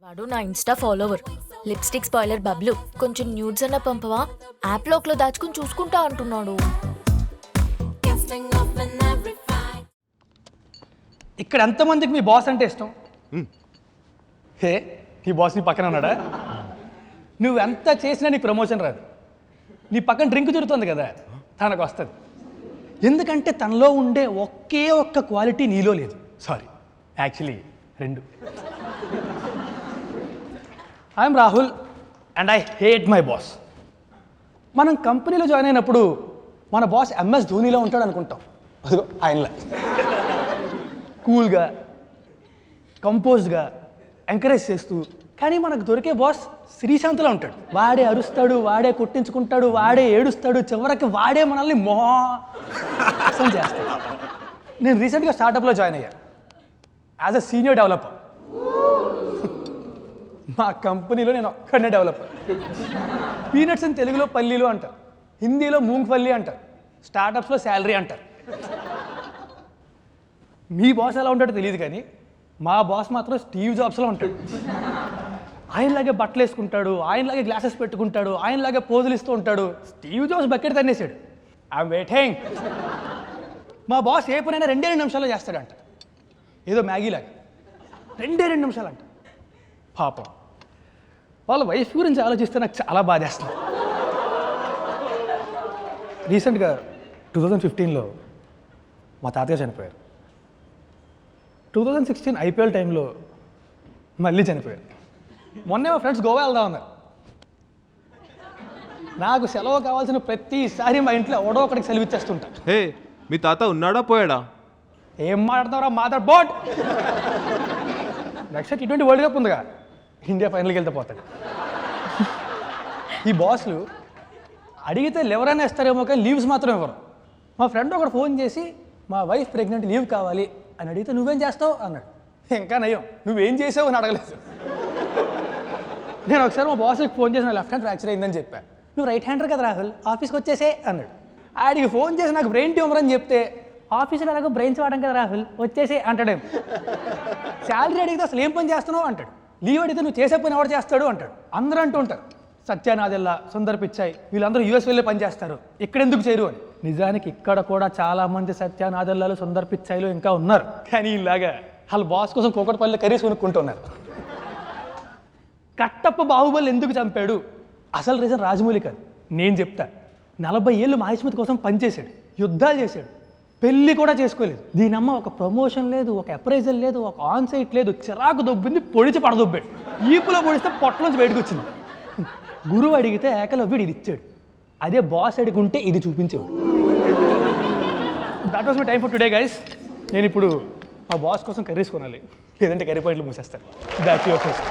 వాడు నా Insta follower. Lipstick spoiler Bablu. కొంచెం న్యూడ్స్ అన్న పంపవా? యాప్ లోక్లో దాచుకుని చూసుకుంటా అంటున్నాడు. ఇక్కడ ఎంతమందికి మీ బాస్ అంటే ఇష్టం? హే, నీ బాస్ నీ పక్కన ఉన్నాడా? నువ్వు ఎంత చేసినా నీకు ప్రమోషన్ రాదు. నీ పక్కన డ్రింక్ జరుగుతుంది కదా, తనకు వస్తుంది. ఎందుకంటే తనలో ఉండే ఒకే ఒక్క క్వాలిటీ నీలో లేదు. సారీ, యాక్చువల్లీ రెండు. I'm Rahul and I hate my boss. మనం కంపెనీలో జాయిన్ అయినప్పుడు మన బాస్ ఎంఎస్ ధోనిలో ఉంటాడు అనుకుంటాం. అదిగో ఆయనలా కూల్గా, కంపోజ్డ్గా, ఎంకరేజ్ చేస్తూ. కానీ మనకు దొరికే బాస్ శ్రీశాంత్లా ఉంటాడు. వాడే అరుస్తాడు, వాడే కొట్టించుకుంటాడు, వాడే ఏడుస్తాడు, చివరికి వాడే మనల్ని మోసం చేస్తాడు. నేను రీసెంట్గా స్టార్టప్లో జాయిన్ అయ్యా యాజ్ అ సీనియర్ డెవలపర్. మా కంపెనీలో నేను ఒక్కడనే డెవలపర్. పీనట్స్ అని తెలుగులో పల్లీలు అంటారు, హిందీలో మూంగ్ఫల్లీ అంటారు, స్టార్టప్స్లో శాలరీ అంటారు. మీ బాస్ ఎలా ఉంటాడో తెలియదు, కానీ మా బాస్ మాత్రం స్టీవ్ జాబ్స్లో ఉంటాడు. ఆయనలాగే బట్టలు వేసుకుంటాడు, ఆయనలాగే గ్లాసెస్ పెట్టుకుంటాడు, ఆయనలాగే పోజులు ఇస్తూ ఉంటాడు. స్టీవ్ జాబ్స్ బకెట్ తన్నేసాడు. I'm waiting. మా బాస్ ఏ పనైనా 2 నిమిషాల్లో చేస్తాడంట. ఏదో మ్యాగీలాగా 2 నిమిషాలు అంట. పాపం వాళ్ళ వైఫ్ గురించి ఆలోచిస్తే నాకు చాలా బాధేస్తుంది. రీసెంట్గా 2015లో మా తాతయ్య చనిపోయారు. 2016 ఐపీఎల్ టైంలో మళ్ళీ చనిపోయారు. మొన్నే మా ఫ్రెండ్స్ గోవా వెళ్దాం అన్నారు. నాకు సెలవు కావాల్సిన ప్రతిసారి మా ఇంట్లో ఎవడో ఒకటికి సెలవు ఇచ్చేస్తుంటా. హే, మీ తాత ఉన్నాడా పోయాడా? ఏం మాట్లాడతావురా మాదర్ బోట్. నెక్స్ట్ T20 వరల్డ్ కప్ ఉందిగా, ఇండియా ఫైనల్కి వెళ్తే పోతాడు. ఈ బాస్లు అడిగితే ఎవరైనా ఇస్తారేమో కానీ లీవ్స్ మాత్రం ఇవ్వరు. మా ఫ్రెండ్ ఒకడు ఫోన్ చేసి మా వైఫ్ ప్రెగ్నెంట్, లీవ్ కావాలి అని అడిగితే నువ్వేం చేస్తావు అన్నాడు. ఇంకా నయం, నువ్వేం చేసావు అని అడగలేదు. నేను ఒకసారి మా బాస్కి ఫోన్ చేసి నా లెఫ్ట్ హ్యాండ్ ఫ్రాక్చర్ అయిందని చెప్పాను. నువ్వు రైట్ హ్యాండర్ కదా రాహుల్, ఆఫీస్కి వచ్చేసే అన్నాడు. ఆడికి ఫోన్ చేసి నాకు బ్రెయిన్ ట్యూమర్ అని చెప్తే, ఆఫీసులో అలాగో బ్రెయిన్స్ వాడడం కదా రాహుల్, వచ్చేసే అంటాడేమో. శాలరీ అడిగితే అసలు ఏం పని చేస్తున్నావు అంటాడు. లీవ్ అడిగితే నువ్వు చేసే పని ఎవరు చేస్తాడు అంటాడు. అందరూ అంటూ ఉంటారు సత్య నాదెల్లా, సుందర్ పిచ్చాయ్ వీళ్ళందరూ యూఎస్ వెళ్ళే పని చేస్తారు, ఇక్కడెందుకు చేయరు అని. నిజానికి ఇక్కడ కూడా చాలామంది సత్య నాదెల్లాలు, సుందర్ పిచ్చాయిలు ఇంకా ఉన్నారు. కానీ ఇలాగా వాళ్ళ బాస్ కోసం కూకట్పల్లి కర్రీస్ కొనుక్కుంటున్నారు. కట్టప్ప బాహుబలి ఎందుకు చంపాడు? అసలు రీజన్ రాజమౌళి కాదు, నేను చెప్తా. 40 ఏళ్ళు మహేష్మతి కోసం పనిచేశాడు, యుద్ధాలు చేశాడు, పెళ్ళి కూడా చేసుకోలేదు. దీనమ్మ ఒక ప్రమోషన్ లేదు, ఒక అప్రైజల్ లేదు, ఒక ఆన్ సైట్ లేదు. చిరాకు దొబ్బింది, పొడిచి పడదొబ్బాడు. ఈపులో పొడిస్తే పొట్టలోంచి బయటకు వచ్చింది. గురువు అడిగితే ఏకలవ్యుడు ఇది ఇచ్చాడు, అదే బాస్ అడిగుంటే ఇది చూపించేవాడు. That was my time for today guys. నేను ఇప్పుడు మా బాస్ కోసం కర్రీస్ కొనాలి, లేదంటే కర్రీ పాయింట్లు మూసేస్తాను. That's your first.